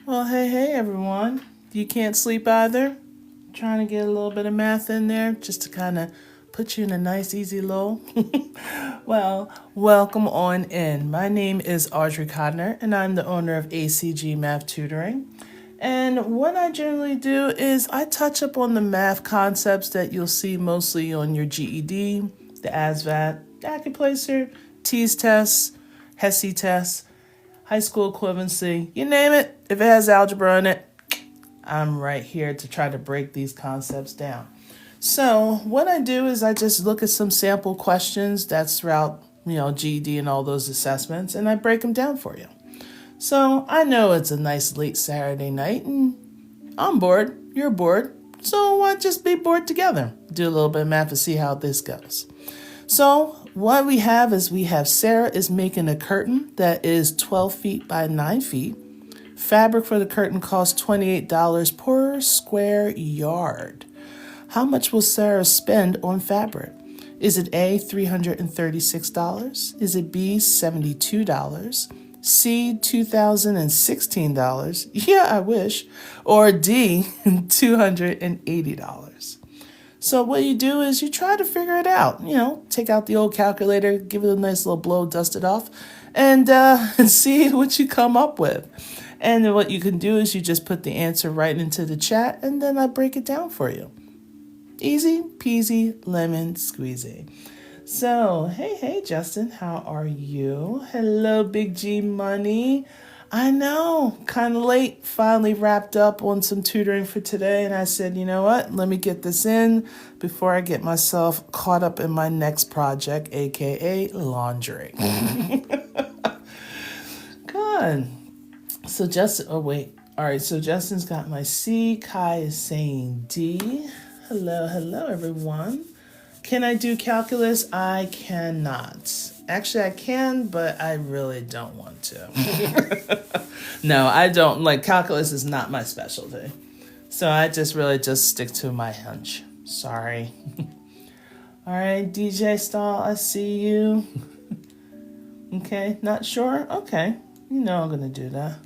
Well, hey everyone. You can't sleep either? Trying to get a little bit of math in there just to kind of put you in a nice, easy lull? Well, welcome on in. My name is Audrey Codner, and I'm the owner of GED Math Tutoring. And what I generally do is I touch up on the math concepts that you'll see mostly on your GED, the ASVAB, the ACCUPLACER, TEAS tests, HESI tests, high school equivalency, you name it. If it has algebra in it, I'm right here to try to break these concepts down. So what I do is I just look at some sample questions that's throughout, GED and all those assessments, and I break them down for you. So I know it's a nice late Saturday night, and I'm bored, you're bored, so why just be bored together? Do a little bit of math to see how this goes. So what we have is Sarah is making a curtain that is 12 feet by 9 feet. Fabric for the curtain costs $28 per square yard. How much will Sarah spend on fabric? Is it A, $336? Is it B, $72? C, $2,016? Yeah, I wish. Or D, $280? So what you do is you try to figure it out. Take out the old calculator, give it a nice little blow, dust it off, and see what you come up with. And then what you can do is you just put the answer right into the chat, and then I break it down for you. Easy peasy lemon squeezy. So, hey, Justin, how are you? Hello, Big G Money. I know, kind of late, finally wrapped up on some tutoring for today, and I said, you know what, let me get this in before I get myself caught up in my next project, aka laundry. Good. So so Justin's got my C, Kai is saying D. Hello, everyone. Can I do calculus? I cannot. Actually, I can, but I really don't want to. No, I don't. Calculus is not my specialty. So I just stick to my hunch. Sorry. All right, DJ Stall, I see you. Okay, not sure? Okay, I'm going to do that.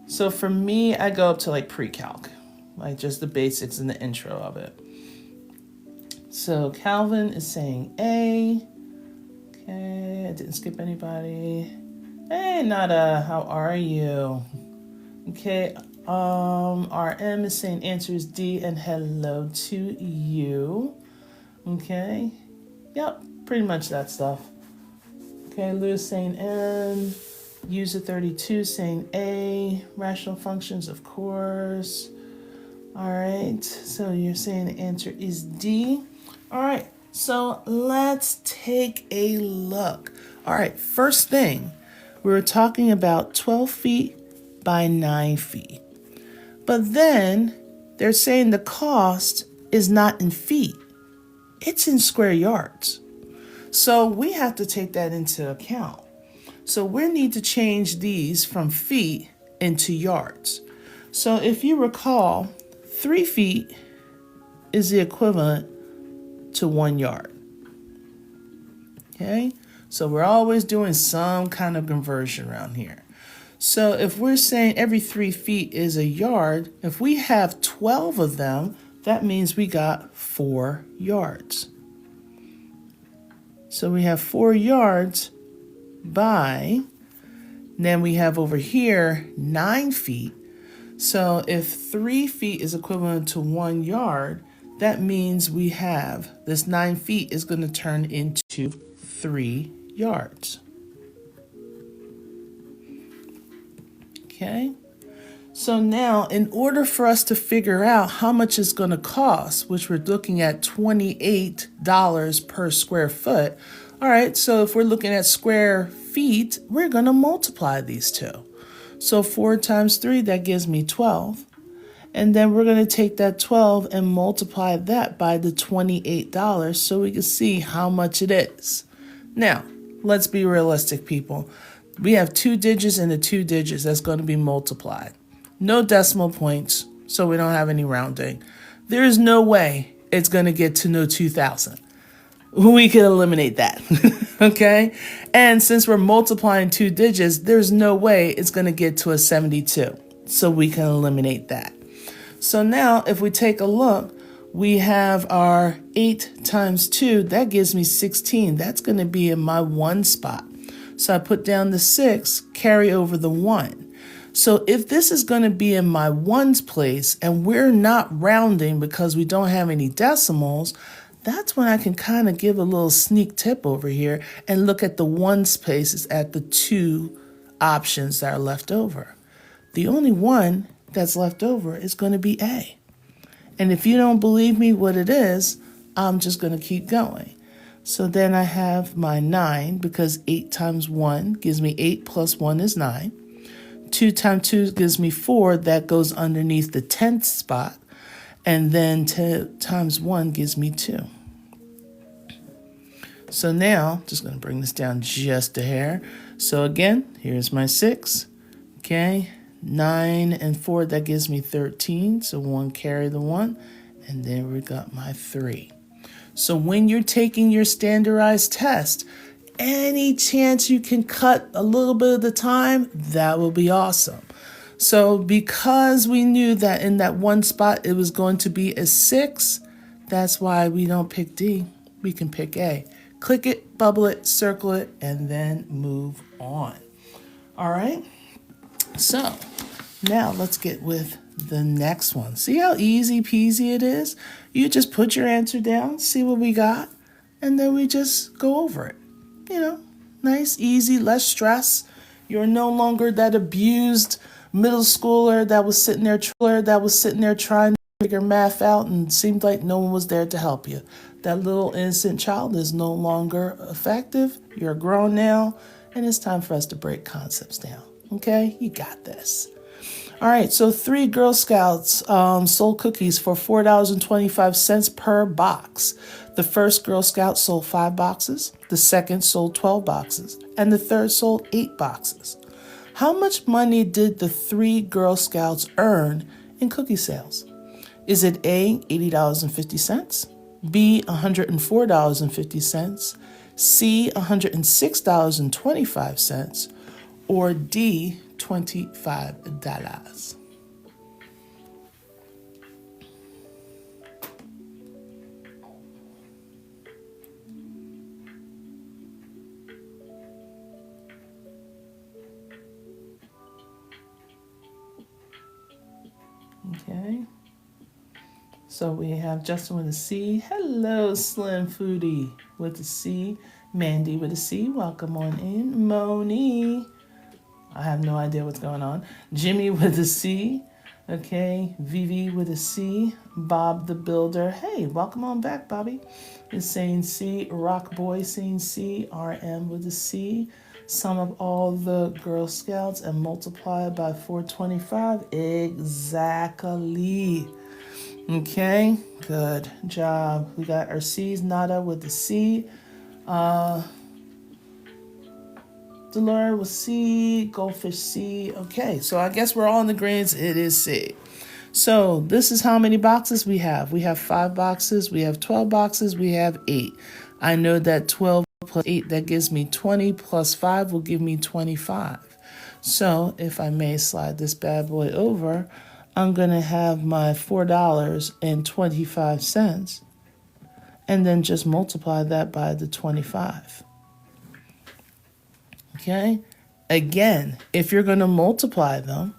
So for me, I go up to pre-calc, just the basics and the intro of it. So Calvin is saying A. Okay, I didn't skip anybody. Hey, Nada, how are you? Okay, RM is saying answer is D, and hello to you. Okay, yep, pretty much that stuff. Okay, Lou saying N. User 32 saying A. Rational functions, of course. All right, so you're saying the answer is D. All right, so let's take a look. All right, first thing, we were talking about 12 feet by 9 feet. But then they're saying the cost is not in feet. It's in square yards. So we have to take that into account. So we need to change these from feet into yards. So if you recall, 3 feet is the equivalent to 1 yard. Okay, so we're always doing some kind of conversion around here. So if we're saying every 3 feet is a yard, if we have 12 of them, that means we got 4 yards. So we have 4 yards by, then we have over here 9 feet. So if 3 feet is equivalent to 1 yard, that means we have this 9 feet is going to turn into 3 yards. Okay, so now in order for us to figure out how much it's going to cost, which we're looking at $28 per square foot. All right, so if we're looking at square feet, we're going to multiply these two. So 4 times 3, that gives me 12. And then we're going to take that 12 and multiply that by the $28 so we can see how much it is. Now, let's be realistic, people. We have 2 digits and the 2 digits that's going to be multiplied. No decimal points, so we don't have any rounding. There is no way it's going to get to no 2,000. we can eliminate that. Okay? And since we're multiplying two digits, there's no way it's going to get to a 72. So we can eliminate that. So now if we take a look, we have our 8 times 2. That gives me 16. That's going to be in my 1 spot. So I put down the 6, carry over the 1. So if this is going to be in my ones place and we're not rounding because we don't have any decimals, that's when I can kind of give a little sneak tip over here and look at the ones places at the 2 options that are left over. The only one that's left over is going to be A. And if you don't believe me what it is, I'm just going to keep going. So then I have my 9 because 8 times 1 gives me 8 plus 1 is 9. 2 times 2 gives me 4. That goes underneath the 10th spot. And then 2 times 1 gives me 2. So now, just going to bring this down just a hair. So again, here's my 6. Okay, 9 and 4, that gives me 13. So 1 carry the 1. And then we got my 3. So when you're taking your standardized test, any chance you can cut a little bit of the time, that will be awesome. So because we knew that in that 1 spot it was going to be a 6, that's why we don't pick D. We can pick A. Click it, bubble it, circle it, and then move on. All right? So now let's get with the next one. See how easy peasy it is? You just put your answer down, see what we got, and then we just go over it. You know, nice, easy, less stress. You're no longer that abused middle schooler that was sitting there trying to figure math out and seemed like no one was there to help you. That little innocent child is no longer effective. You're grown now, and it's time for us to break concepts down. Okay, you got this. All right, so 3 Girl Scouts sold cookies for $4.25 per box. The first Girl Scout sold 5 boxes, the second sold 12 boxes, and the third sold 8 boxes. How much money did the 3 Girl Scouts earn in cookie sales? Is it A, $80.50, B, $104.50, C, $106.25, or D, $25? Okay. So we have Justin with a C. Hello, Slim Foodie with a C. Mandy with a C. Welcome on in. Moni. I have no idea what's going on. Jimmy with a C. Okay. Vivi with a C. Bob the Builder. Hey, welcome on back, Bobby. Is saying C. Rock Boy saying C. RM with a C. Sum up all the Girl Scouts and multiply by 425. Exactly. Okay, good job. We got our C's. Nada with the C. Delora with C. Goldfish C. Okay, so I guess we're all in the grades. It is C. So this is how many boxes we have. We have 5 boxes. We have 12 boxes. We have 8. I know that 12 plus 8, that gives me 20, plus 5 will give me 25. So if I may slide this bad boy over, I'm going to have my $4.25 and then just multiply that by the 25. Okay? Again, if you're going to multiply them,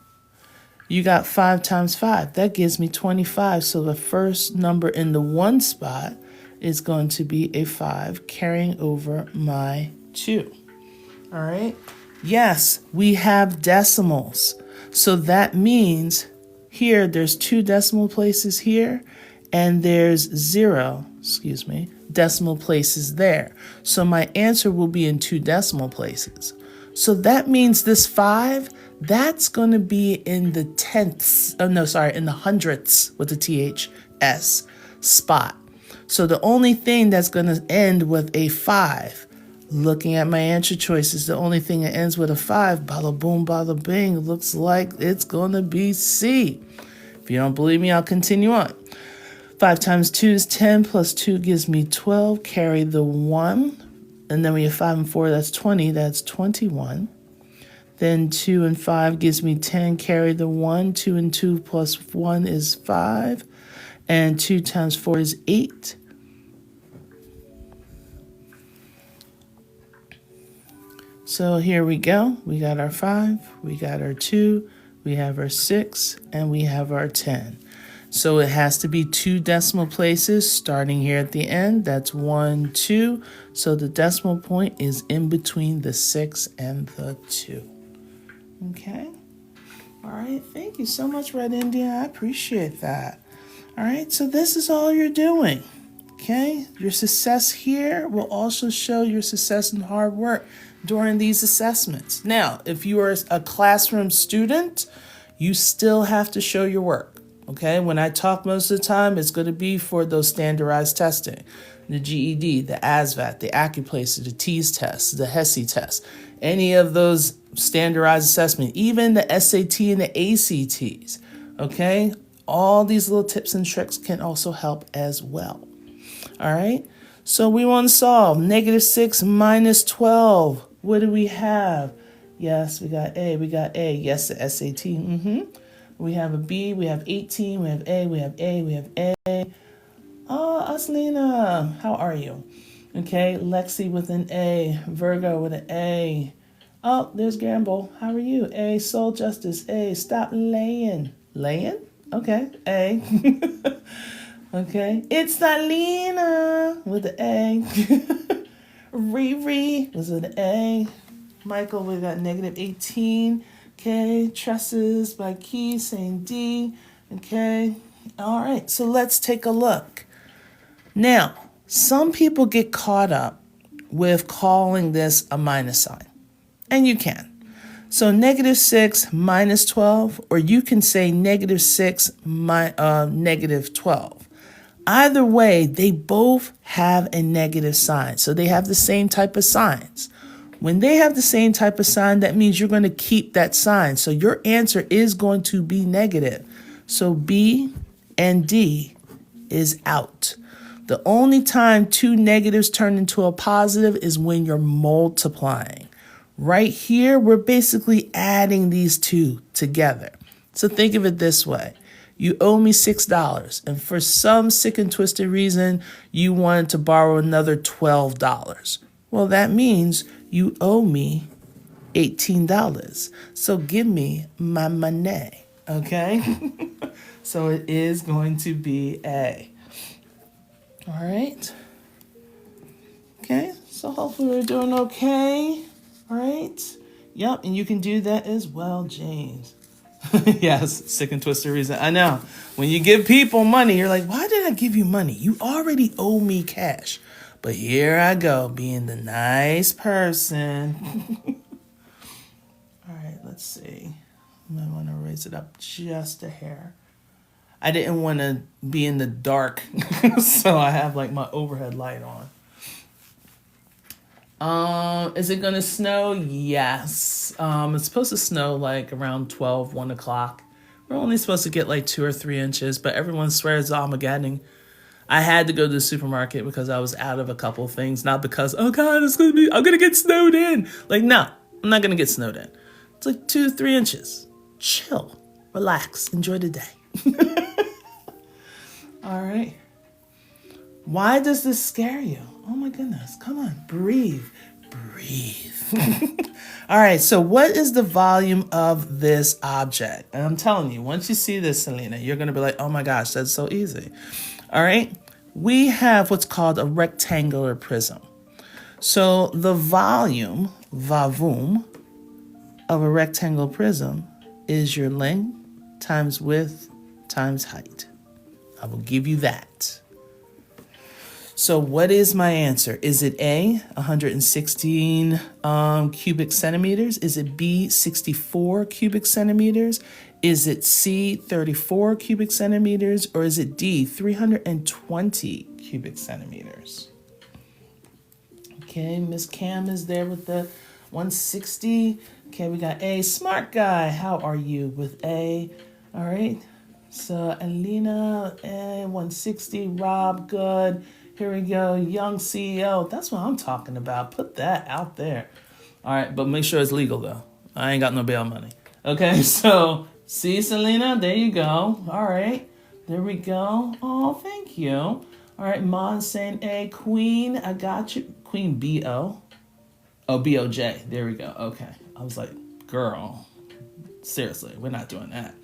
you got 5 times 5. That gives me 25. So the first number in the 1 spot is going to be a 5 carrying over my 2. All right? Yes, we have decimals. So that means here there's 2 decimal places here and there's 0, decimal places there. So my answer will be in 2 decimal places. So that means this 5, that's going to be in the in the hundredths with the THS spot. So the only thing that's going to end with a 5, looking at my answer choices, the only thing that ends with a 5, bada boom, bada bing, looks like it's going to be C. If you don't believe me, I'll continue on. 5 times 2 is 10, plus 2 gives me 12, carry the 1. And then we have 5 and 4, that's 20, that's 21. Then 2 and 5 gives me 10, carry the 1. 2 and 2 plus 1 is 5. And 2 times 4 is 8. So here we go. We got our 5, we got our 2, we have our 6, and we have our 10. So it has to be 2 decimal places starting here at the end. That's 1, 2. So the decimal point is in between the 6 and the 2. Okay. All right. Thank you so much, Red Indian. I appreciate that. All right. So this is all you're doing. Okay. Your success here will also show your success and hard work during these assessments. Now, if you are a classroom student, you still have to show your work. Okay, when I talk most of the time, it's going to be for those standardized testing, the GED, the ASVAB, the ACCUPLACER, the TEAS test, the HESI test, any of those standardized assessments, even the SAT and the ACTs. Okay, all these little tips and tricks can also help as well. All right, so we want to solve -6 minus 12. What do we have? Yes, we got A. Yes, the SAT. We have a B, we have 18, we have A, we have A, we have A. Oh, Aslina, how are you? Okay, Lexi with an A, Virgo with an A. Oh, there's Gamble. How are you? A, Soul Justice, A, stop laying. Laying? Okay, A. Okay, it's not Lena with an A. Riri was with an A. Michael, we got -18. Okay, Tresses by Key saying D. Okay, all right, so let's take a look. Now, some people get caught up with calling this a minus sign, and you can. So -6 minus 12, or you can say -6 -12. Either way, they both have a negative sign, so they have the same type of signs. When they have the same type of sign, that means you're going to keep that sign. So your answer is going to be negative. So B and D is out. The only time 2 negatives turn into a positive is when you're multiplying. Right here, we're basically adding these two together. So think of it this way. You owe me $6, and for some sick and twisted reason, you wanted to borrow another $12. Well, that means you owe me $18. So give me my money, okay? So it is going to be A. All right. Okay, so hopefully we're doing okay. All right. Yep, and you can do that as well, James. Yes, sick and twisted reason. I know. When you give people money, you're like, why did I give you money? You already owe me cash. But here I go, being the nice person. All right, let's see. I might want to raise it up just a hair. I didn't want to be in the dark, so I have like my overhead light on. Is it going to snow? Yes. It's supposed to snow like around 12, 1 o'clock. We're only supposed to get like 2 or 3 inches, but everyone swears Armageddon. I had to go to the supermarket because I was out of a couple of things, not because, oh God, I'm going to get snowed in. Like, no, I'm not going to get snowed in. It's like 2, 3 inches. Chill, relax, enjoy the day. All right. Why does this scare you? Oh my goodness, come on, breathe. All right, so what is the volume of this object? And I'm telling you, once you see this, Selena, you're going to be like, oh my gosh, that's so easy. All right, we have what's called a rectangular prism. So the volume, vavum, of a rectangular prism is your length times width times height. I will give you that. So what is my answer? Is it A, 116 cubic centimeters? Is it B, 64 cubic centimeters? Is it C, 34 cubic centimeters? Or is it D, 320 cubic centimeters? Okay, Miss Cam is there with the 160. Okay, we got A. Smart guy, how are you with A? All right, So Alina, 160, Rob, good. Here we go, young CEO. That's what I'm talking about. Put that out there. All right, but make sure it's legal though. I ain't got no bail money. Okay, so see, Selena, there you go. All right, there we go. Oh, thank you. All right, Mon saying A, Queen, I got you. Queen B-O. Oh, B-O-J. There we go. Okay. I was like, girl, seriously, we're not doing that.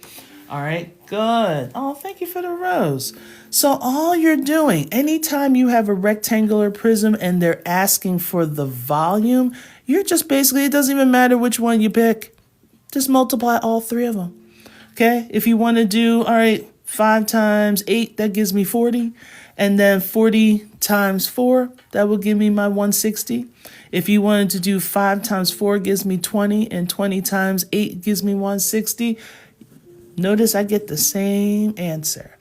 All right, good. Oh, thank you for the rose. So all you're doing, anytime you have a rectangular prism and they're asking for the volume, you're just basically, it doesn't even matter which one you pick. Just multiply all three of them. Okay, if you want to do, all right, 5 times 8, that gives me 40. And then 40 times 4, that will give me my 160. If you wanted to do 5 times 4 gives me 20, and 20 times 8 gives me 160. Notice I get the same answer.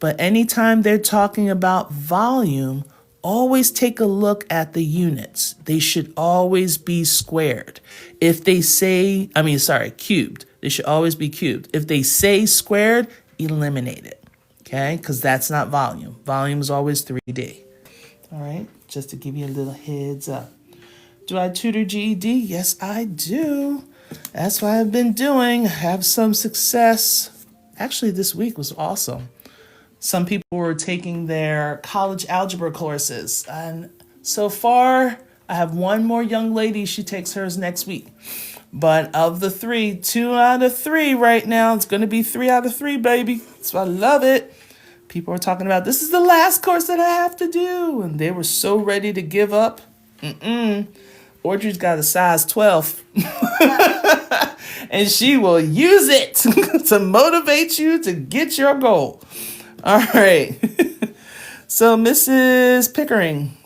But anytime they're talking about volume, always take a look at the units. They should always be squared. If they say, cubed. They should always be cubed. If they say squared, eliminate it. Okay, because that's not volume. Volume is always 3D. All right, just to give you a little heads up. Do I tutor GED? Yes, I do. That's what I've been doing. Have some success. Actually, this week was awesome. Some people were taking their college algebra courses. And so far, I have one more young lady. She takes hers next week. But of the 3, 2 out of 3 right now. It's going to be 3 out of 3, baby. So I love it. People are talking about, this is the last course that I have to do. And they were so ready to give up. Audrey's got a size 12. And she will use it to motivate you to get your goal. All right. So Mrs. Pickering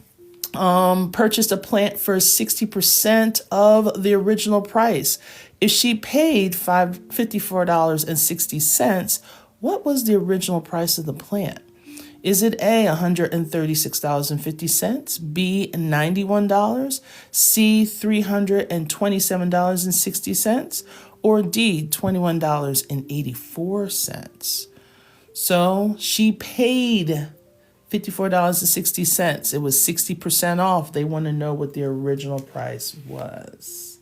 purchased a plant for 60% of the original price. If she paid $54.60, what was the original price of the plant? Is it A, $136.50, B, $91, C, $327.60, or D, $21.84? So she paid $54.60. It was 60% off. They want to know what the original price was.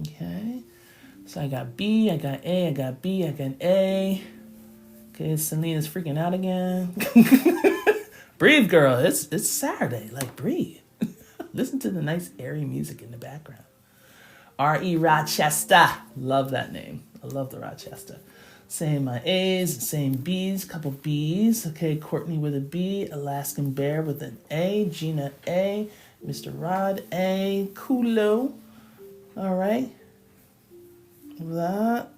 Okay. So I got B, I got A, I got B, I got A. Okay, Selena's freaking out again. Breathe, girl. It's Saturday. Like, breathe. Listen to the nice airy music in the background. R.E. Rochester. Love that name. I love the Rochester. Saying my A's, saying B's, couple B's. Okay, Courtney with a B, Alaskan Bear with an A, Gina A, Mr. Rod A, Kulo. All right. That.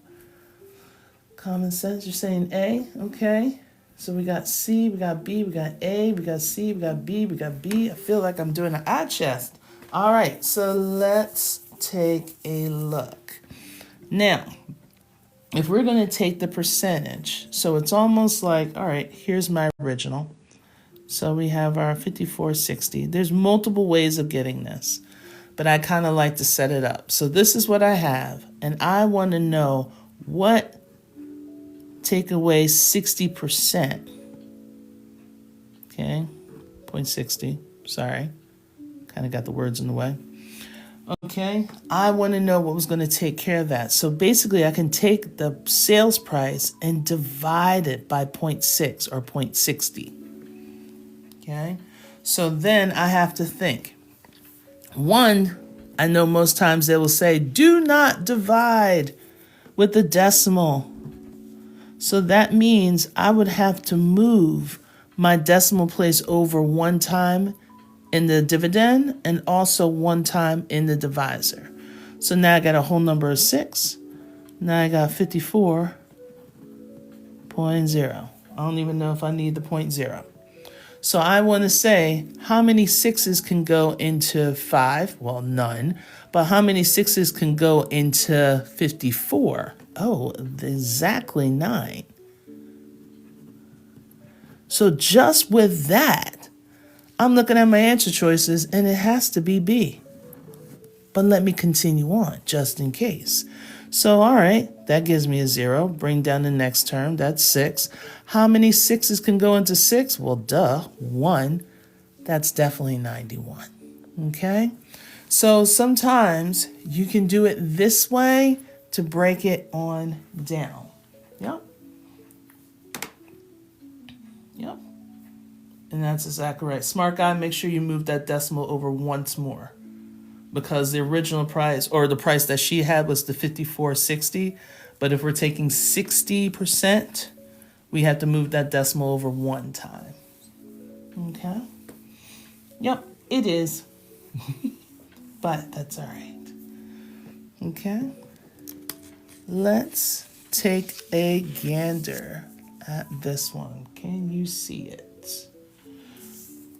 Common sense, you're saying A. Okay. So we got C, we got B, we got A, we got C, we got B, we got B. I feel like I'm doing an eye chest. All right, so let's take a look. Now, if we're going to take the percentage, so it's almost like, all right, here's my original. So we have our 5460. There's multiple ways of getting this, but I kind of like to set it up. So this is what I have, and I want to know what take away 60%. Okay, 0.60, sorry. Kind of got the words in the way. Okay, I want to know what was going to take care of that. So basically, I can take the sales price and divide it by 0.6 or 0.60. Okay, so then I have to think. One, I know most times they will say, do not divide with the decimal. So that means I would have to move my decimal place over one time in the dividend and also one time in the divisor. So now I got a whole number of 6. Now I got 54.0. I don't even know if I need the 0.0. So I want to say how many 6s can go into 5? Well, none. But how many 6s can go into 54? Oh, exactly 9. So just with that, I'm looking at my answer choices, and it has to be B. But let me continue on, just in case. So, all right, that gives me a 0. Bring down the next term. That's 6. How many 6s can go into 6? Well, duh, 1. That's definitely 91. Okay? So sometimes you can do it this way to break it on down. Yep. Yep. And that's exactly right. Smart guy, make sure you move that decimal over once more. Because the original price, or the price that she had, was the 54.60. But if we're taking 60%, we have to move that decimal over one time. Okay? Yep, it is. But that's all right. Okay? Let's take a gander at this one. Can you see it?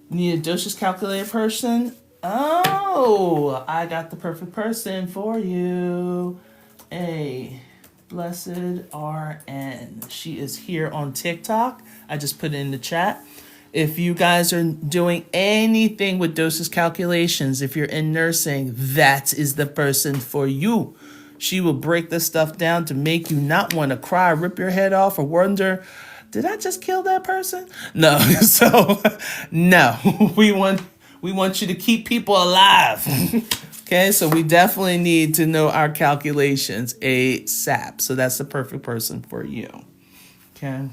Need a dosage calculator person? Oh, I got the perfect person for you. A blessed RN. She is here on TikTok. I just put it in the chat. If you guys are doing anything with dosage calculations, if you're in nursing, that is the person for you. She will break this stuff down to make you not want to cry, rip your head off, or wonder, did I just kill that person? No. So, no. We want you to keep people alive. Okay, so we definitely need to know our calculations ASAP. So that's the perfect person for you. Okay.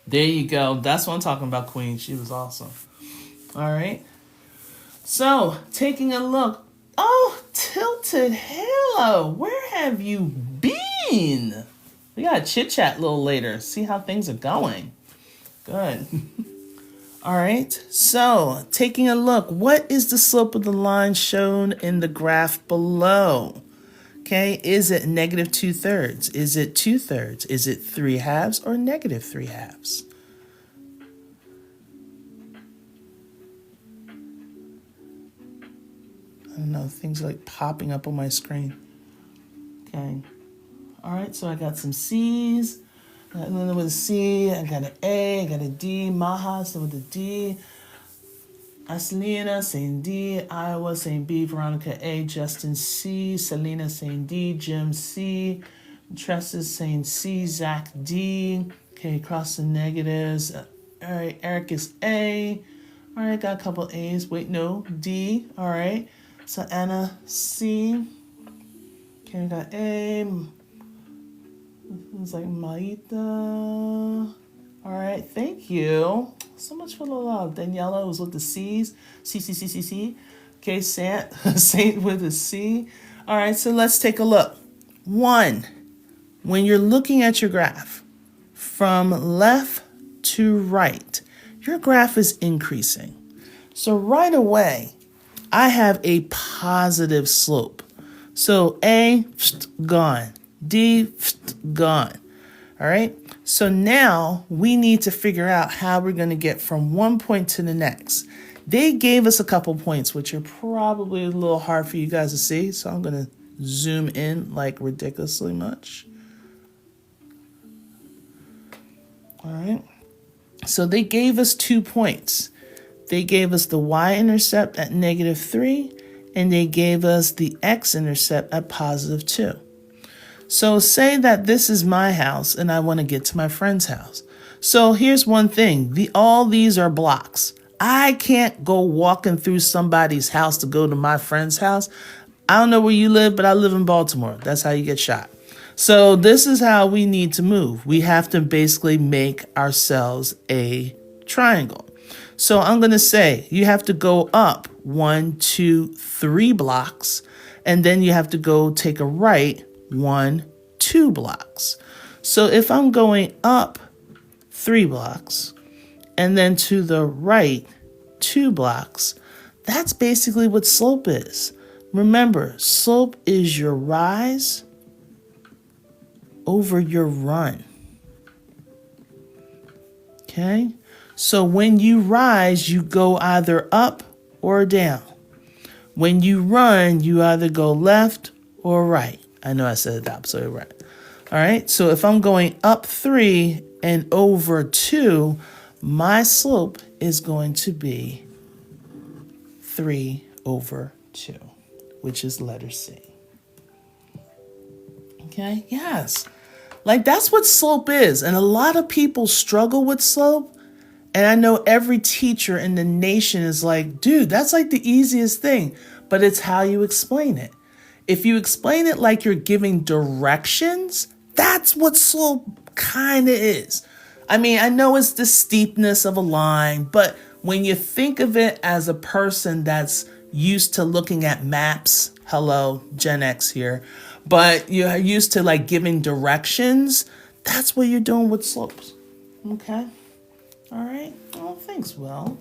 There you go. That's what I'm talking about, Queen. She was awesome. All right. So, taking a look. Oh, Tilted Halo. Where have you been? We got to chit-chat a little later. See how things are going. Good. All right. So, taking a look. What is the slope of the line shown in the graph below? Okay. Is it negative 2/3? Is it 2/3? Is it 3/2 or negative 3/2? I don't know, things are like popping up on my screen. Okay. All right, so I got some C's. And then with a C, I got an A, I got a D. Maha, so with a D. Selena saying D. Iowa saying B. Veronica A. Justin C. Selena saying D. Jim C. Tressa saying C. Zach D. Okay, cross the negatives. All right, Eric is A. All right, got a couple A's. Wait, no, D. All right. So Anna C. Okay, we got A. It's like Maita. All right, thank you. So much for the love. Daniela was with the C's. C. Okay, Saint with a C. All right, so let's take a look. 1, when you're looking at your graph, from left to right, your graph is increasing. So right away, I have a positive slope. So A, gone. D, gone. All right. So now we need to figure out how we're going to get from one point to the next. They gave us a couple points, which are probably a little hard for you guys to see. So I'm going to zoom in like ridiculously much. All right. So they gave us 2 points. They gave us the y-intercept at -3, and they gave us the x-intercept at +2. So say that this is my house and I want to get to my friend's house. So here's one thing. All these are blocks. I can't go walking through somebody's house to go to my friend's house. I don't know where you live, but I live in Baltimore. That's how you get shot. So this is how we need to move. We have to basically make ourselves a triangle. So I'm going to say you have to go up 1, 2, 3 blocks, and then you have to go take a right 1, 2 blocks. So if I'm going up 3 blocks and then to the right 2 blocks, that's basically what slope is. Remember, slope is your rise over your run. Okay? So when you rise, you go either up or down. When you run, you either go left or right. I know I said it the opposite way, right. All right, so if I'm going up 3 and over 2, my slope is going to be 3/2, which is letter C. Okay, yes. Like that's what slope is. And a lot of people struggle with slope. And I know every teacher in the nation is like, dude, that's like the easiest thing. But it's how you explain it. If you explain it like you're giving directions, that's what slope kind of is. I mean, I know it's the steepness of a line, but when you think of it as a person that's used to looking at maps, hello, Gen X here, but you're used to like giving directions, that's what you're doing with slopes. Okay? All right? Oh, thanks, Will.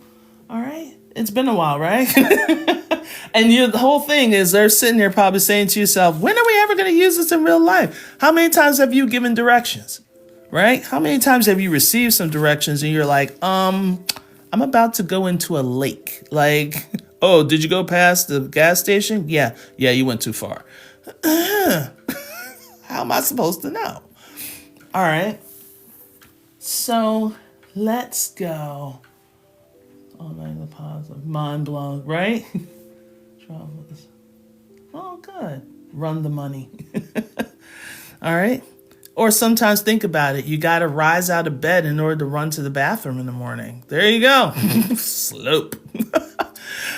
All right? It's been a while, right? And the whole thing is they're sitting there probably saying to yourself, when are we ever going to use this in real life? How many times have you given directions? Right? How many times have you received some directions and you're like, I'm about to go into a lake. Like, oh, did you go past the gas station? Yeah, you went too far. How am I supposed to know? All right. So let's go. Oh, man, the positive. Mind blown, right? Oh, good. Run the money. All right. Or sometimes think about it. You got to rise out of bed in order to run to the bathroom in the morning. There you go. Slope.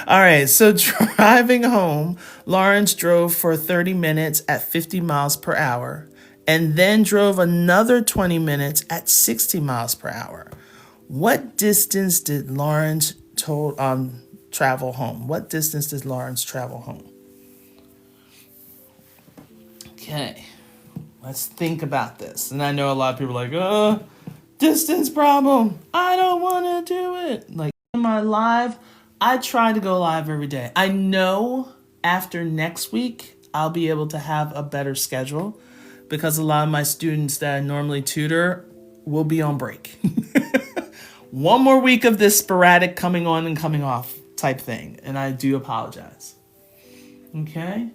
All right. So driving home, Lawrence drove for 30 minutes at 50 miles per hour and then drove another 20 minutes at 60 miles per hour. What distance did Lawrence travel home? What distance did Lawrence travel home? Okay. Let's think about this. And I know a lot of people are like, distance problem. I don't want to do it. Like in my live, I try to go live every day. I know after next week, I'll be able to have a better schedule because a lot of my students that I normally tutor will be on break. One more week of this sporadic coming on and coming off type thing. And I do apologize. Okay.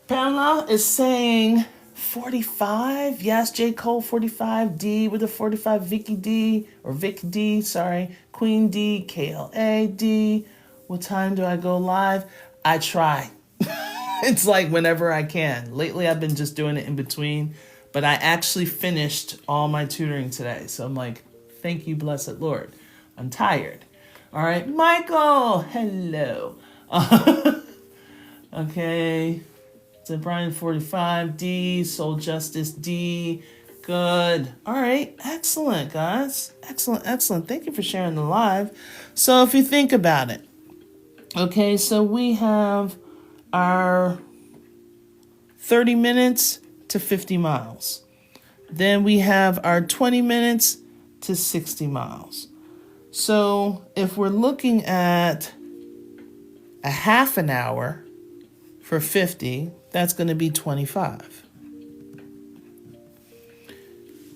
Pamela is saying 45. Yes, J. Cole 45. D with a 45. Vicky D. Or Vic D. Sorry. Queen D. KLA D. What time do I go live? I try. It's like whenever I can. Lately, I've been just doing it in between. But I actually finished all my tutoring today. So I'm like, thank you, blessed Lord. I'm tired. All right. Michael. Hello. Okay. So Brian 45, D, Soul Justice D. Good. All right. Excellent, guys. Excellent. Thank you for sharing the live. So if you think about it, okay, so we have our 30 minutes to 50 miles. Then we have our 20 minutes to 60 miles. So if we're looking at a half an hour for 50, that's going to be 25.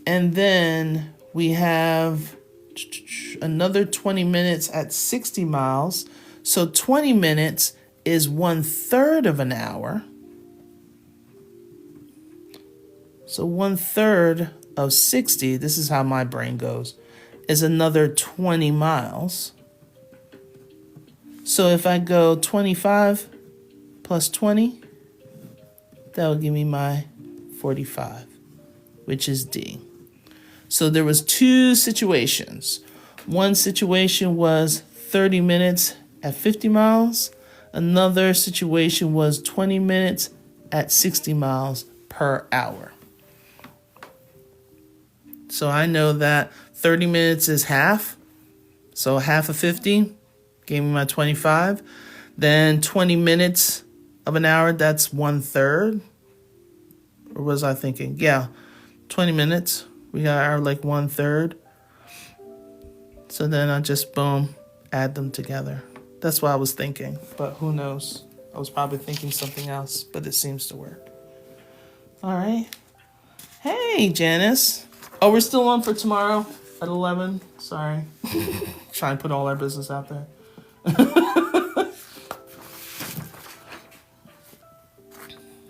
And then we have another 20 minutes at 60 miles. So 20 minutes is 1/3 of an hour. So 1/3 of 60, this is how my brain goes, is another 20 miles. So if I go 25 plus 20, that will give me my 45, which is D. So there was two situations. One situation was 30 minutes at 50 miles. Another situation was 20 minutes at 60 miles per hour. So I know that 30 minutes is half. So half of 50 gave me my 25. Then 20 minutes of an hour, that's 1/3. Or was I thinking? Yeah, 20 minutes. We got our 1/3. So then I just, boom, add them together. That's what I was thinking. But who knows? I was probably thinking something else, but it seems to work. All right. Hey, Janice. Oh, we're still on for tomorrow at 11. Sorry. Try and put all our business out there.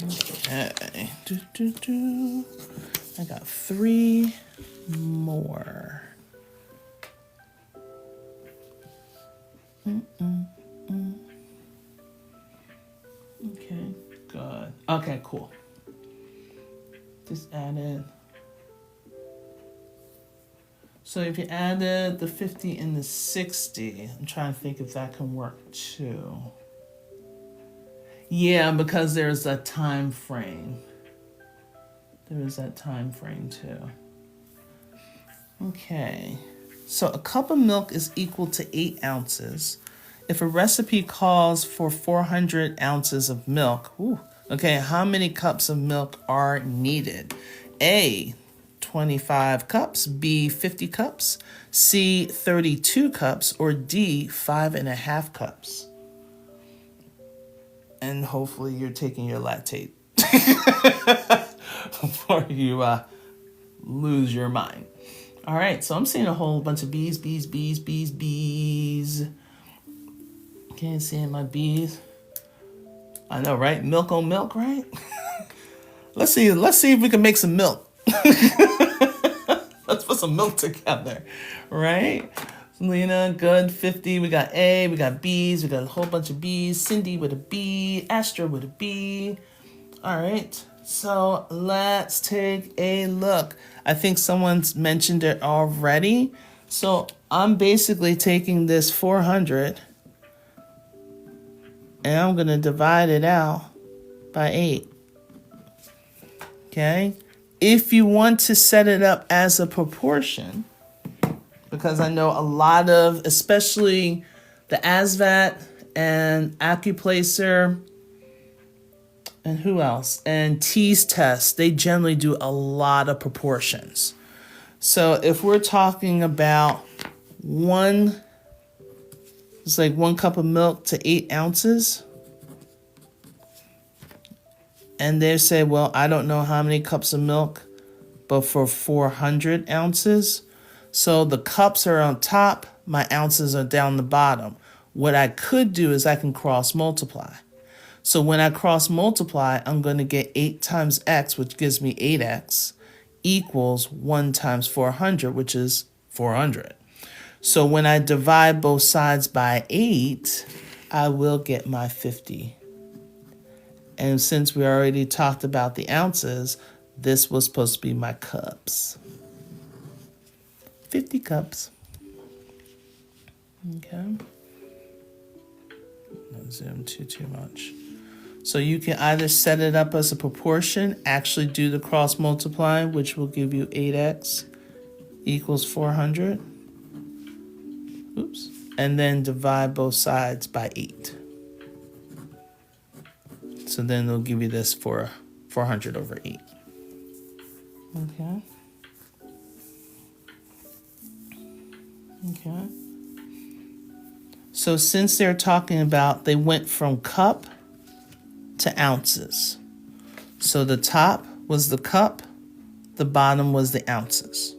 Okay. I got 3 more. Okay, good. Okay, cool. Just added. So if you added the 50 and the 60, I'm trying to think if that can work too. Yeah, because there's a time frame. There is that time frame too. Okay. So a cup of milk is equal to 8 ounces. If a recipe calls for 400 ounces of milk, okay, how many cups of milk are needed? A, 25 cups, B, 50 cups, C, 32 cups, or D, 5.5 cups. And hopefully you're taking your lactate before you lose your mind. All right, so I'm seeing a whole bunch of B's. Can't see my B's. I know, right? Milk on milk, right? Let's see if we can make some milk. Let's put some milk together, right? Lena, good, 50. We got A, we got B's, we got a whole bunch of B's. Cindy with a B, Astra with a B. All right, so let's take a look. I think someone's mentioned it already. So I'm basically taking this 400 and I'm going to divide it out by 8. Okay? If you want to set it up as a proportion, because I know a lot of, especially the ASVAB and ACCUPLACER, and who else? And T's test, they generally do a lot of proportions. So if we're talking about it's like 1 cup of milk to 8 ounces. And they say, well, I don't know how many cups of milk, but for 400 ounces. So the cups are on top, my ounces are down the bottom. What I could do is I can cross multiply. So when I cross multiply, I'm going to get 8 times x, which gives me 8x, equals 1 times 400, which is 400. So when I divide both sides by 8, I will get my 50. And since we already talked about the ounces, this was supposed to be my cups. 50 cups. Okay. Don't zoom too much. So you can either set it up as a proportion, actually do the cross multiply, which will give you 8x equals 400. Oops. And then divide both sides by 8. So then they'll give you this for 400 over 8. Okay. Okay. So since they're talking about, they went from cup to ounces. So the top was the cup, the bottom was the ounces.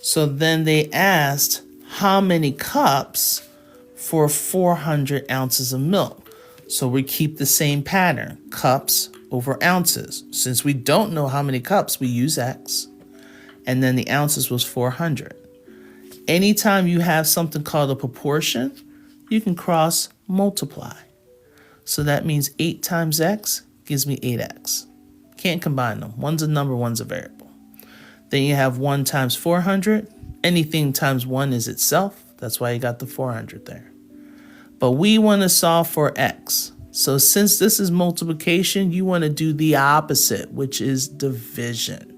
So then they asked how many cups for 400 ounces of milk. So we keep the same pattern, cups over ounces. Since we don't know how many cups, we use x. And then the ounces was 400. Anytime you have something called a proportion, you can cross multiply. So that means 8 times x gives me 8x. Can't combine them. One's a number, one's a variable. Then you have 1 times 400. Anything times 1 is itself. That's why you got the 400 there. But we want to solve for x. So since this is multiplication, you want to do the opposite, which is division.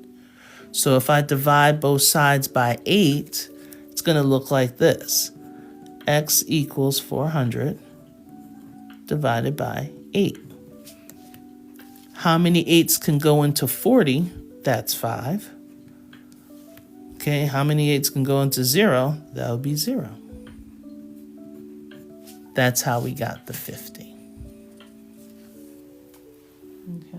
So if I divide both sides by 8, it's going to look like this. X equals 400 divided by 8. How many 8s can go into 40? That's 5. Okay, how many 8s can go into 0? That would be 0. That's how we got the 50. Okay.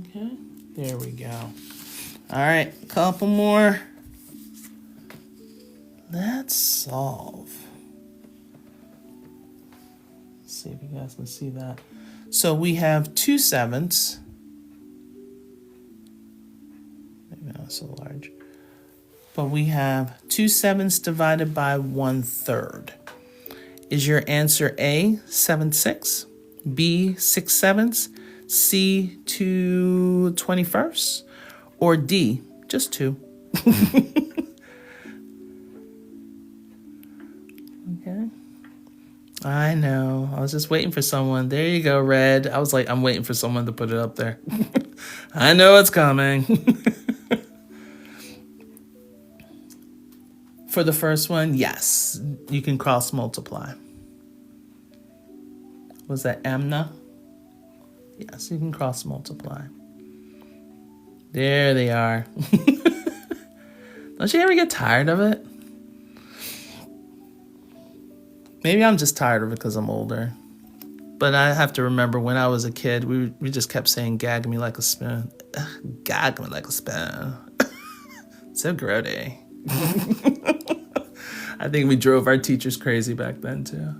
Okay, there we go. All right, a couple more. Let's solve. Let's see if you guys can see that. So we have 2/7. Maybe not so large. But we have 2/7 divided by 1/3. Is your answer A, 7/6, B, 6/7, C, 2 21st, or D, just 2. Okay. I know. I was just waiting for someone. There you go, Red. I was like, I'm waiting for someone to put it up there. I know it's coming. For the first one, yes, you can cross multiply. Was that Amna? Yes, you can cross multiply. There they are. Don't you ever get tired of it? Maybe I'm just tired of it because I'm older. But I have to remember when I was a kid, we just kept saying, gag me like a spoon. Gag me like a spoon. So grody. I think we drove our teachers crazy back then, too.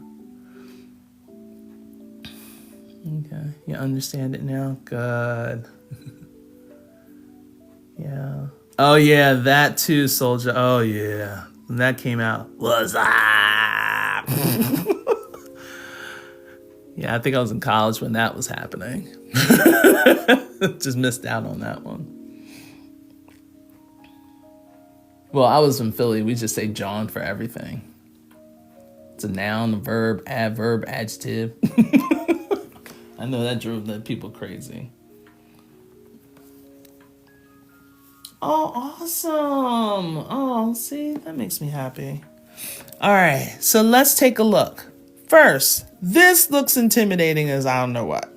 Okay, you understand it now? Good. Yeah. Oh, yeah, that too, Soldier. Oh, yeah. When that came out, what's up? Yeah, I think I was in college when that was happening. Just missed out on that one. Well, I was in Philly. We just say John for everything. It's a noun, a verb, adverb, adjective. I know that drove the people crazy. Oh, awesome. Oh, see, that makes me happy. All right, so let's take a look. First, this looks intimidating as I don't know what.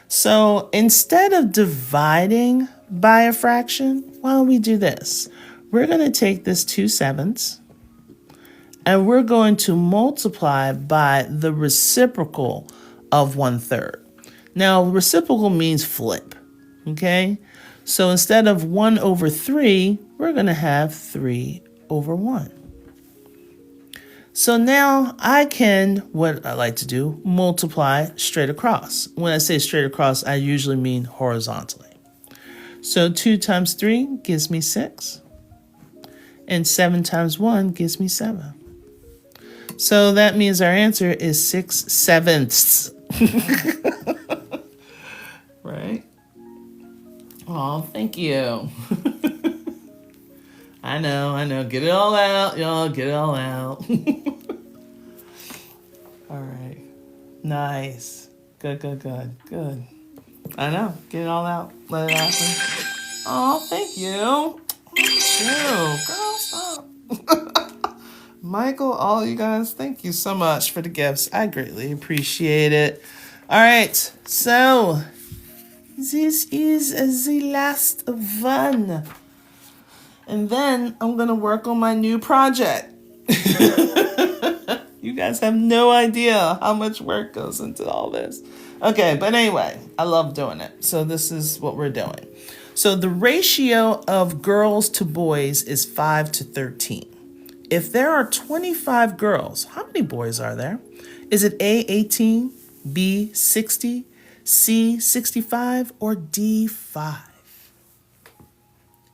So instead of dividing by a fraction, why don't we do this? We're going to take this 2/7 and we're going to multiply by the reciprocal of 1/3. Now, reciprocal means flip, okay? So instead of 1/3, we're going to have 3/1. So now I can, what I like to do, multiply straight across. When I say straight across, I usually mean horizontally. So 2 times 3 gives me 6. And 7 times 1 gives me 7. So that means our answer is 6/7. Right? Oh, thank you. I know. Get it all out, y'all. Get it all out. All right. Nice. Good. I know. Get it all out. Let it happen. Oh, thank you. Girl, stop. Michael, all you guys, thank you so much for the gifts. I greatly appreciate it. All right, so this is the last one. And then I'm going to work on my new project. You guys have no idea how much work goes into all this. Okay, but anyway, I love doing it. So this is what we're doing. So the ratio of girls to boys is 5:13. If there are 25 girls, how many boys are there? Is it A, 18, B, 60, C, 65, or D, 5?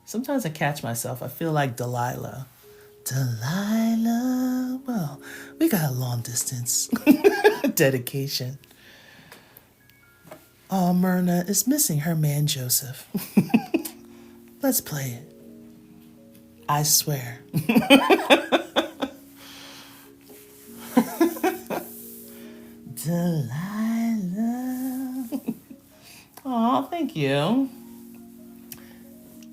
Sometimes I catch myself. I feel like Delilah. Well, we got a long distance dedication. Oh, Myrna is missing her man, Joseph. Let's play it. I swear. Delilah. Oh, thank you.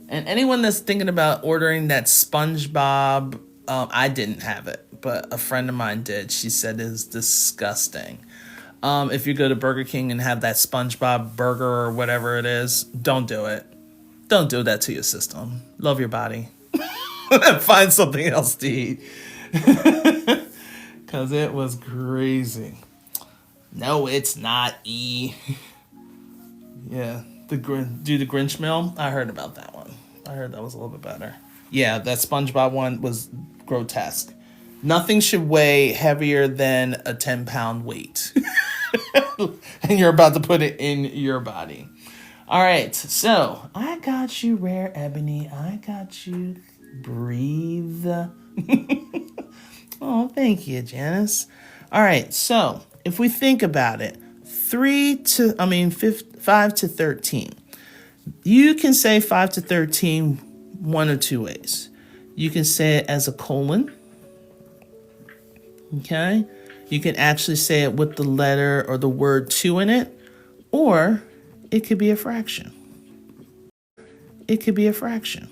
And anyone that's thinking about ordering that SpongeBob, I didn't have it, but a friend of mine did. She said it's disgusting. If you go to Burger King and have that SpongeBob burger or whatever it is, don't do it. Don't do that to your system. Love your body. Find something else to eat. Because it was crazy. No, it's not E. Yeah, do the Grinch meal? I heard about that one. I heard that was a little bit better. Yeah, that SpongeBob one was grotesque. Nothing should weigh heavier than a 10-pound weight. And you're about to put it in your body. All right, so I got you, Rare Ebony. I got you, Breathe. Oh, thank you, Janice. All right, so if we think about it, 5 to 13. You can say 5 to 13 one of two ways. You can say it as a colon. Okay? You can actually say it with the letter or the word 2 in it, or it could be a fraction. It could be a fraction.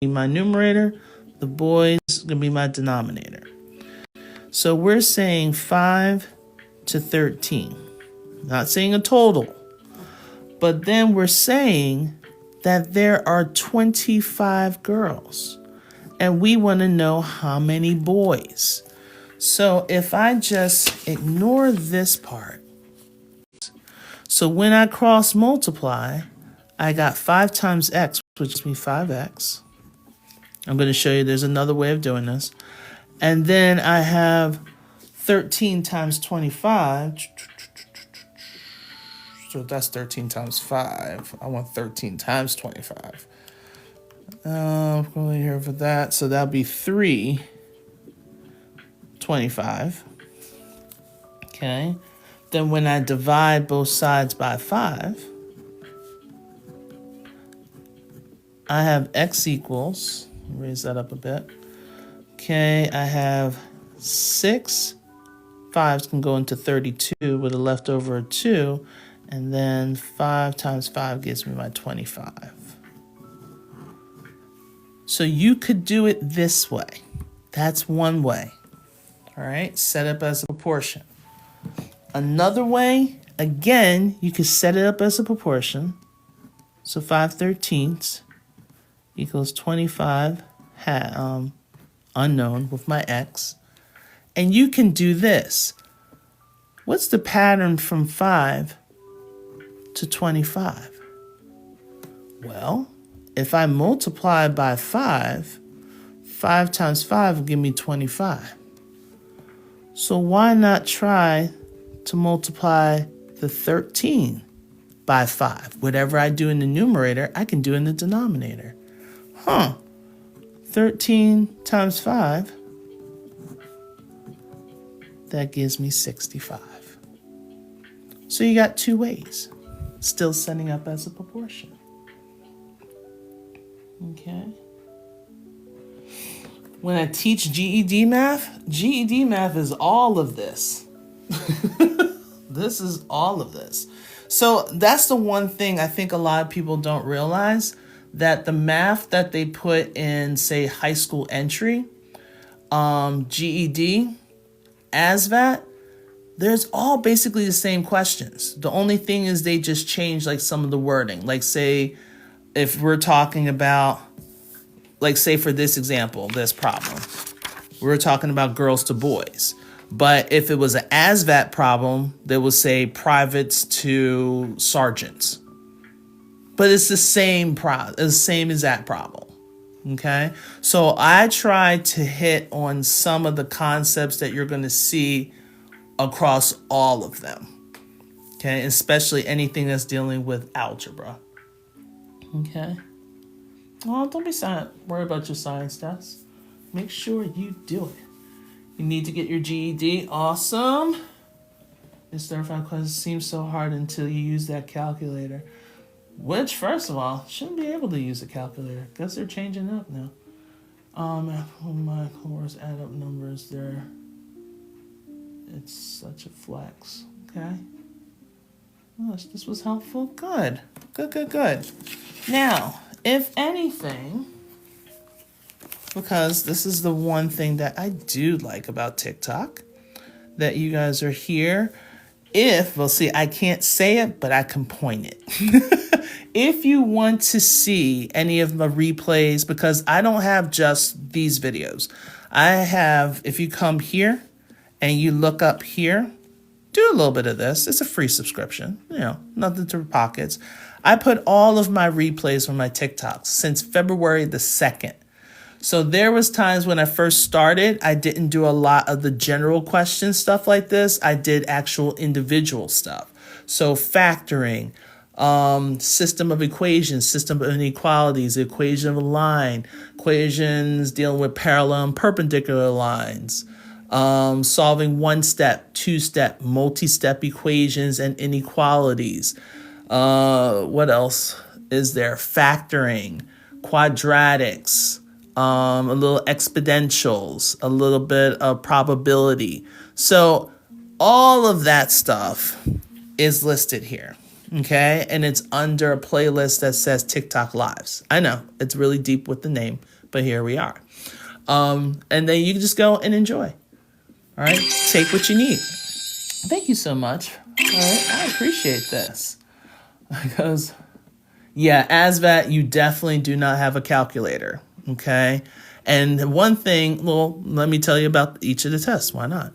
My numerator, the boys going to be my denominator. So we're saying 5 to 13. Not saying a total. But then we're saying that there are 25 girls. And we want to know how many boys. So if I just ignore this part. So when I cross multiply, I got 5 times x, which gives me 5x. I'm going to show you there's another way of doing this. And then I have 13 times 25. So that's 13 times 5. I want 13 times 25. I'm going here for that. So that'll be 325. Okay. Then when I divide both sides by 5, I have x equals, raise that up a bit. Okay, I have 6. 5s can go into 32 with a leftover of 2. And then 5 times 5 gives me my 25. So you could do it this way. That's one way. All right, set up as a proportion. Another way, again, you could set it up as a proportion. So 5/13 equals 25 unknown with my x. And you can do this. What's the pattern from 5 to 25? Well, if I multiply by 5, 5 times 5 will give me 25. So why not try to multiply the 13 by 5? Whatever I do in the numerator, I can do in the denominator. 13 times 5, that gives me 65. So you got 2 ways. Still setting up as a proportion. Okay. When I teach GED math is all of this. This is all of this. So that's the one thing I think a lot of people don't realize, that the math that they put in, say, high school entry, GED, ASVAB, there's all basically the same questions. The only thing is they just change like some of the wording. Like say, if we're talking about, like say for this example, this problem, we're talking about girls to boys. But if it was an ASVAB problem, they would say privates to sergeants. But it's the same exact problem. Okay? So I try to hit on some of the concepts that you're going to see across all of them. Okay? Especially anything that's dealing with algebra. Okay? Well, don't be worried about your science test. Make sure you do it. You need to get your GED. Awesome. This 35 questions seems so hard until you use that calculator. Which, first of all, shouldn't be able to use a calculator. Guess they're changing up now. My course add up numbers there. It's such a flex. Okay. Oh, this was helpful. Good. Good. Now, if anything, because this is the one thing that I do like about TikTok, that you guys are here. I can't say it, but I can point it. If you want to see any of my replays, because I don't have just these videos. I have, if you come here and you look up here, do a little bit of this. It's a free subscription, nothing to pockets. I put all of my replays from my TikToks since February the 2nd. So there was times when I first started, I didn't do a lot of the general question stuff like this. I did actual individual stuff. So factoring, system of equations, system of inequalities, equation of a line, equations dealing with parallel and perpendicular lines, solving one-step, two-step, multi-step equations and inequalities. What else is there? Factoring, quadratics, a little exponentials, a little bit of probability. So all of that stuff is listed here, okay? And it's under a playlist that says TikTok Lives. I know, it's really deep with the name, but here we are. And then you can just go and enjoy. All right, take what you need. Thank you so much. All right, I appreciate this. Because, yeah, ASVAB, you definitely do not have a calculator, okay? And one thing, well, let me tell you about each of the tests. Why not?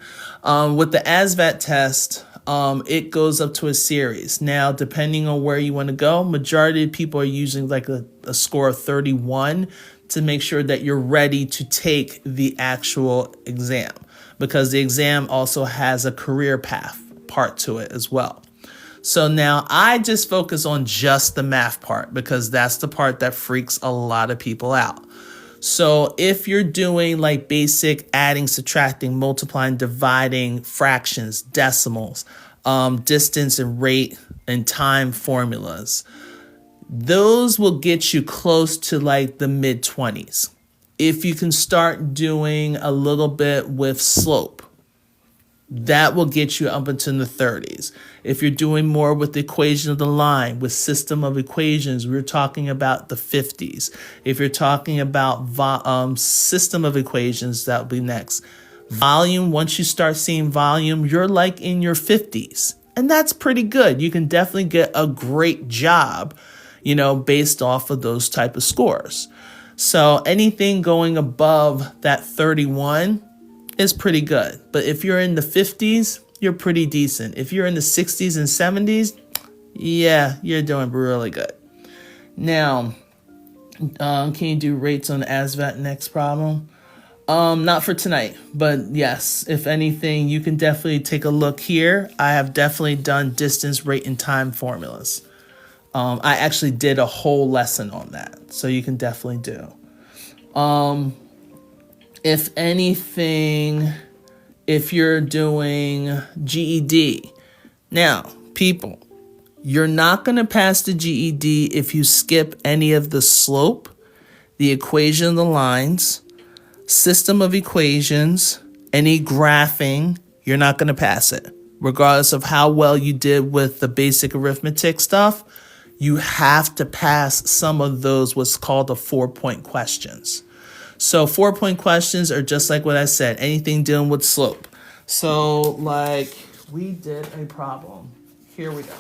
With the ASVAB test, it goes up to a series. Now, depending on where you want to go, majority of people are using like a score of 31 to make sure that you're ready to take the actual exam, because the exam also has a career path part to it as well. So now I just focus on just the math part because that's the part that freaks a lot of people out. So if you're doing like basic adding, subtracting, multiplying, dividing, fractions, decimals, distance and rate and time formulas, those will get you close to like the mid-20s. If you can start doing a little bit with slope, that will get you up into the 30s. If you're doing more with the equation of the line, with system of equations, we're talking about the 50s. If you're talking about system of equations, that will be next. Volume, once you start seeing volume, you're like in your 50s. And that's pretty good. You can definitely get a great job, you know, based off of those type of scores. So anything going above that 31 is pretty good. But if you're in the 50s, you're pretty decent. If you're in the 60s and 70s, yeah, you're doing really good. Now, can you do rates on ASVAB next problem? Not for tonight, but yes, if anything, you can definitely take a look here. I have definitely done distance, rate, and time formulas. I actually did a whole lesson on that, so you can definitely do. If anything, if you're doing GED, now, people, you're not going to pass the GED if you skip any of the slope, the equation of the lines, system of equations, any graphing. You're not going to pass it. Regardless of how well you did with the basic arithmetic stuff, you have to pass some of those what's called the 4-point questions. So 4-point questions are just like what I said, anything dealing with slope. So like we did a problem. Here we go.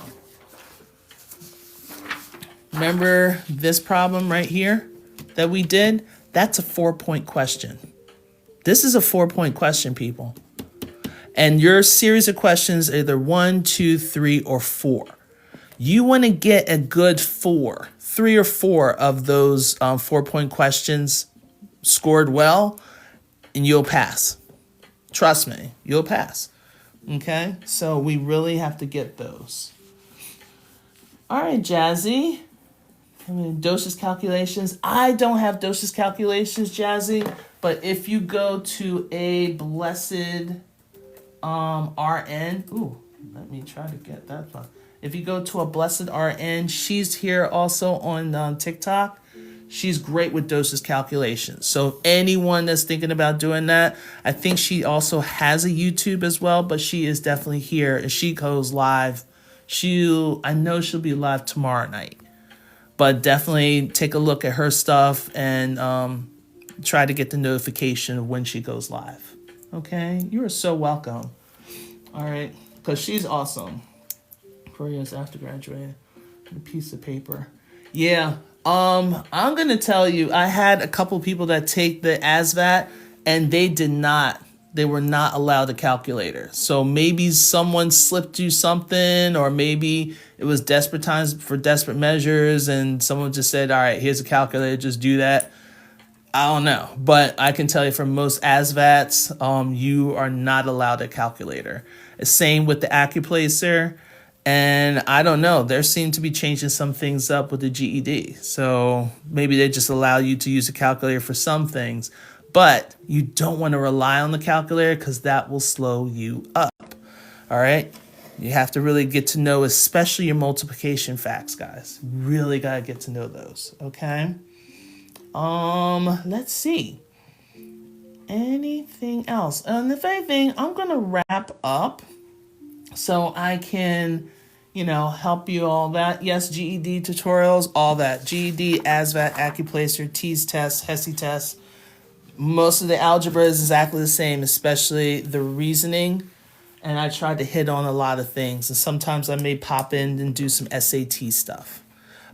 Remember this problem right here that we did? That's a 4-point question. This is a 4-point question, people. And your series of questions, either 1, 2, 3, or 4. You want to get a good 3 or 4 of those 4-point questions scored well, and you'll pass. Trust me, you'll pass. Okay, so we really have to get those. All right, Jazzy. Doses calculations. I don't have doses calculations, Jazzy, but if you go to a blessed RN, let me try to get that one. If you go to a blessed RN, she's here also on TikTok. She's great with doses calculations. So anyone that's thinking about doing that, I think she also has a YouTube as well, but she is definitely here and she goes live. I know she'll be live tomorrow night, but definitely take a look at her stuff and try to get the notification of when she goes live. Okay, you are so welcome. All right, because she's awesome. 4 years after graduating, a piece of paper. Yeah. I'm going to tell you, I had a couple people that take the ASVAB and they were not allowed a calculator. So maybe someone slipped you something, or maybe it was desperate times for desperate measures and someone just said, all right, here's a calculator, just do that. I don't know. But I can tell you for most ASVABs, you are not allowed a calculator. Same with the ACCUPLACER. And I don't know, there seem to be changing some things up with the GED. So maybe they just allow you to use a calculator for some things. But you don't want to rely on the calculator because that will slow you up. All right. You have to really get to know, especially your multiplication facts, guys. Really got to get to know those. Okay. Let's see. Anything else? And if anything, I'm going to wrap up so I can, help you all that. Yes, GED tutorials, all that. GED, ASVAB, ACCUPLACER, TEAS test, HESI test. Most of the algebra is exactly the same, especially the reasoning. And I tried to hit on a lot of things. And sometimes I may pop in and do some SAT stuff.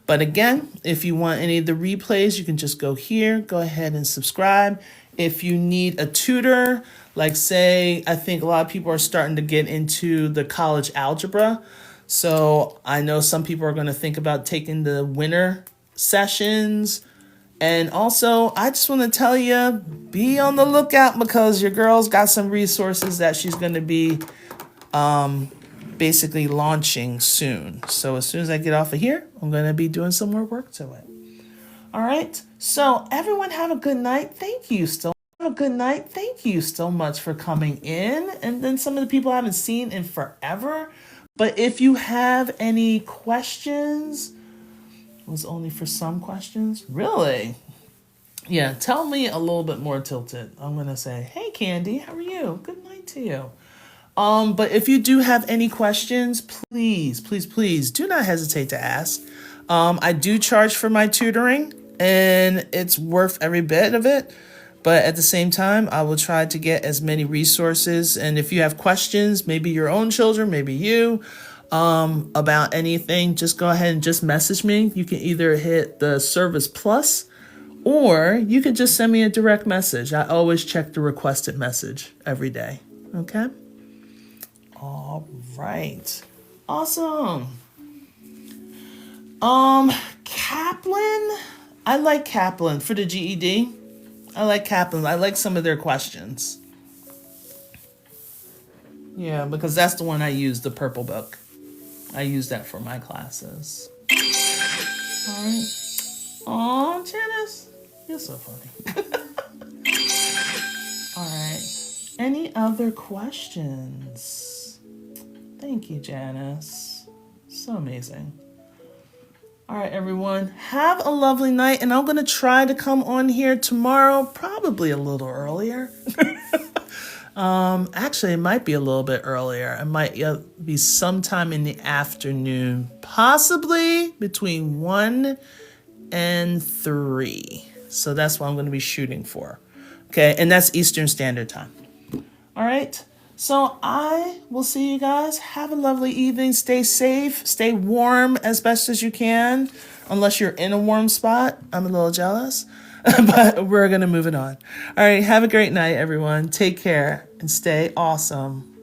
But again, if you want any of the replays, you can just go here, go ahead and subscribe. If you need a tutor, like say, I think a lot of people are starting to get into the college algebra. So I know some people are going to think about taking the winter sessions. And also, I just want to tell you, be on the lookout because your girl's got some resources that she's going to be basically launching soon. So as soon as I get off of here, I'm going to be doing some more work to it. All right. So everyone have a good night. Thank you so have a good night. Thank you so much for coming in. And then some of the people I haven't seen in forever. But if you have any questions, it was only for some questions. Really? Yeah. Tell me a little bit more tilted. I'm going to say, hey, Candy, how are you? Good night to you. But if you do have any questions, please, please, please do not hesitate to ask. I do charge for my tutoring and it's worth every bit of it. But at the same time, I will try to get as many resources. And if you have questions, maybe your own children, maybe you, about anything, just go ahead and just message me. You can either hit the Service Plus or you can just send me a direct message. I always check the requested message every day. Okay? All right. Awesome. Kaplan. I like Kaplan for the GED. I like Kaplan. I like some of their questions. Yeah, because that's the one I use, the purple book. I use that for my classes. All right. Oh, Janice, you're so funny. All right. Any other questions? Thank you, Janice. So amazing. All right, everyone. Have a lovely night. And I'm going to try to come on here tomorrow, probably a little earlier. Actually, it might be a little bit earlier. It might be sometime in the afternoon, possibly between 1 and 3. So that's what I'm going to be shooting for. Okay, and that's Eastern Standard Time. All right. So I will see you guys. Have a lovely evening. Stay safe. Stay warm as best as you can. Unless you're in a warm spot. I'm a little jealous. But we're going to move it on. All right. Have a great night, everyone. Take care and stay awesome.